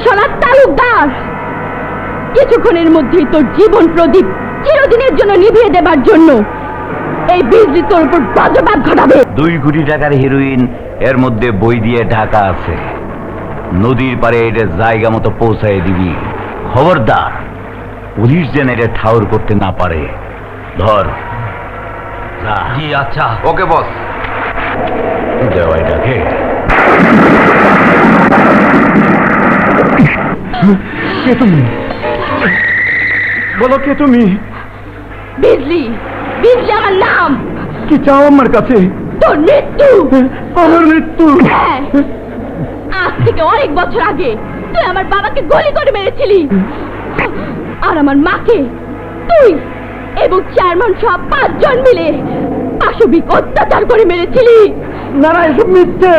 Commissioner Talukdar, কিছুক্ষণের মধ্যেই তোর জীবন প্রদীপ চিরদিনের জন্য নিভিয়ে দেবার জন্য এই বিজলি তোর উপর বজ্রপাত ঘটাবে। 2 কোটি টাকার হেরোইন এর মধ্যে বই দিয়ে ঢাকা আছে। নদীর পারে এটা জায়গা মতো পৌঁছায় দিবি। খবরদার পুলিশ যেন এটা ঠাউর করতে না পারে। ধর। জি আচ্ছা। ওকে বস। দেওয়াইটাকে কে তুমি? বলো কে তুমি? বিজলি, বিজলি আমার নাম। কি চাও আমার কাছে? তোর মৃত্যু। আমার মৃত্যু? হ্যাঁ, আজ থেকে অনেক বছর আগে তুই আমার বাবাকে গুলি করে মেরেছিলি, আর আমার মাকে তুই এবং চেয়ারম্যান সহ 5 জন মিলে পাশবিক অত্যাচার করে মেরেছিলি। না না, এসব মিথ্যে।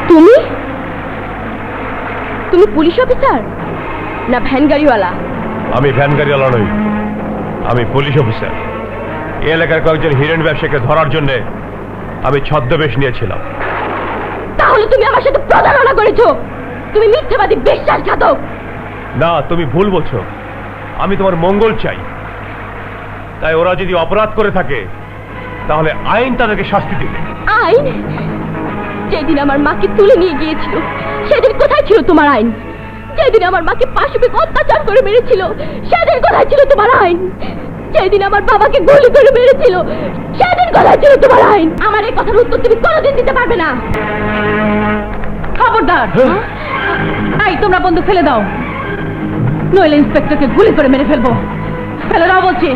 তুমি তুমি পুলিশ অফিসার না ভ্যান গাড়িওয়ালা? আমি ভ্যান গাড়িওয়ালা নই, আমি পুলিশ অফিসার। এই এলাকার কয়েকজন হিরেন ব্যবসায়ীকে ধরার জন্য আমি ছদ্মবেশ নিয়েছিলাম। তাহলে তুমি আমার সাথে প্রতারণা করেছো। তুমি মিথ্যাবাদী, বিশ্বাসঘাতক। না, তুমি ভুল বলছো। আমি তোমার মঙ্গল চাই। তাই ওরা যদি অপরাধ করে থাকে তাহলে আইন তাদেরকে শাস্তি দেবে। আইন? যেদিন আমার মাকে তুলে নিয়ে গিয়েছিল সেদিন কোথায় ছিল তোমার আইন? যেদিন আমার মাকে পাশবিক অত্যাচার করে মেরেছিল সেদিন কোথায় ছিল তোমার আইন? যেদিন আমার বাবাকে গুলি করে মেরেছিল সেদিন কোথায় ছিল তোমার আইন? আমার এই কথার উত্তর তুমি কোনোদিন দিতে পারবে না। খবরদার! এই, তোমরা বন্দুক ফেলে দাও, নইলে ইন্সপেক্টরকে গুলি করে মেরে ফেলবো। ফেলে দাও বলছি,